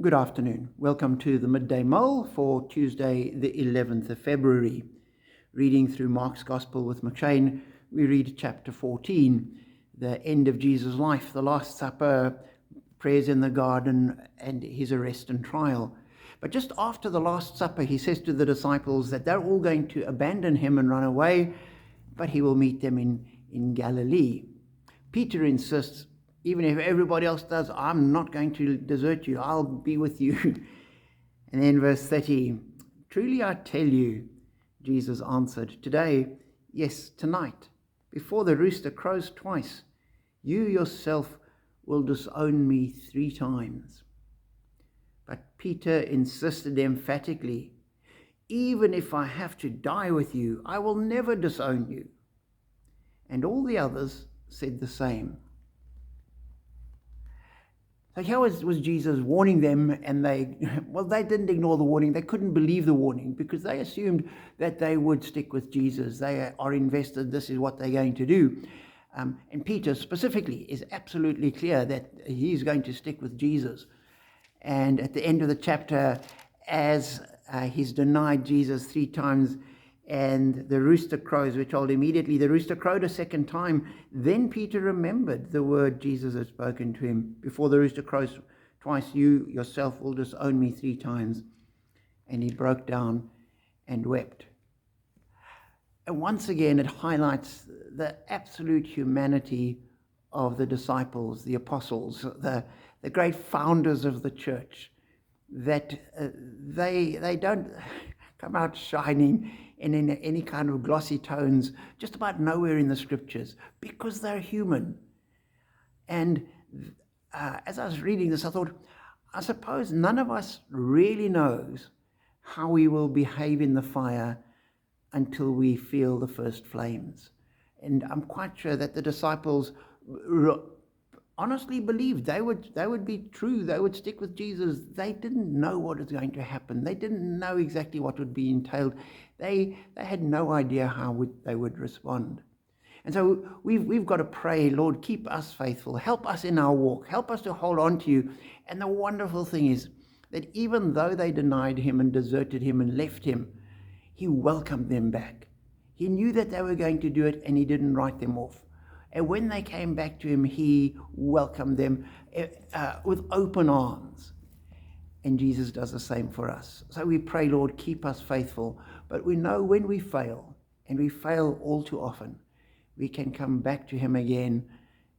Good afternoon. Welcome to the Midday Mull for Tuesday, the 11th of February. Reading through Mark's Gospel with McShane, we read chapter 14, the end of Jesus' life, the Last Supper, prayers in the garden, and his arrest and trial. But just after the Last Supper, he says to the disciples that they're all going to abandon him and run away, but he will meet them in Galilee. Peter insists, even if everybody else does, I'm not going to desert you. I'll be with you. And then verse 30, truly I tell you, Jesus answered, today, yes, tonight, before the rooster crows twice, you yourself will disown me 3 times. But Peter insisted emphatically, even if I have to die with you, I will never disown you. And all the others said the same. So here was Jesus warning them, and they didn't ignore the warning. They couldn't believe the warning because they assumed that they would stick with Jesus. They are invested. This is what they're going to do. And Peter specifically is absolutely clear that he's going to stick with Jesus. And at the end of the chapter, as he's denied Jesus 3 times, and the rooster crows, we're told immediately the rooster crowed a 2nd time. Then Peter remembered the word Jesus had spoken to him. Before the rooster crows twice, you yourself will disown me 3 times. And he broke down and wept. And once again, it highlights the absolute humanity of the disciples, the apostles, the great founders of the church, that they don't come out shining in any kind of glossy tones, just about nowhere in the scriptures, because they're human. And as I was reading this, I thought, I suppose none of us really knows how we will behave in the fire until we feel the first flames. And I'm quite sure that the disciples honestly believed they would be true, they would stick with Jesus. They didn't know what was going to happen. They didn't know exactly what would be entailed. They had no idea how they would respond. And so we've got to pray, Lord, keep us faithful. Help us in our walk. Help us to hold on to you. And the wonderful thing is that even though they denied him and deserted him and left him, he welcomed them back. He knew that they were going to do it, and he didn't write them off. And when they came back to him, he welcomed them with open arms. And Jesus does the same for us. So we pray, Lord, keep us faithful. But we know when we fail, and we fail all too often, we can come back to him again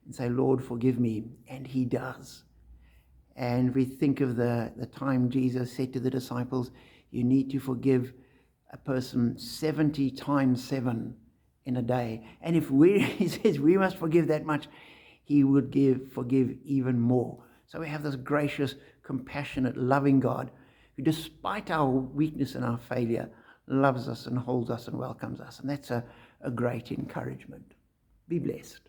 and say, Lord, forgive me. And he does. And we think of the time Jesus said to the disciples, you need to forgive a person 70 times 7 in a day. And if he says we must forgive that much, he would forgive even more. So we have this gracious, compassionate, loving God who, despite our weakness and our failure, loves us and holds us and welcomes us. And that's a great encouragement. Be blessed.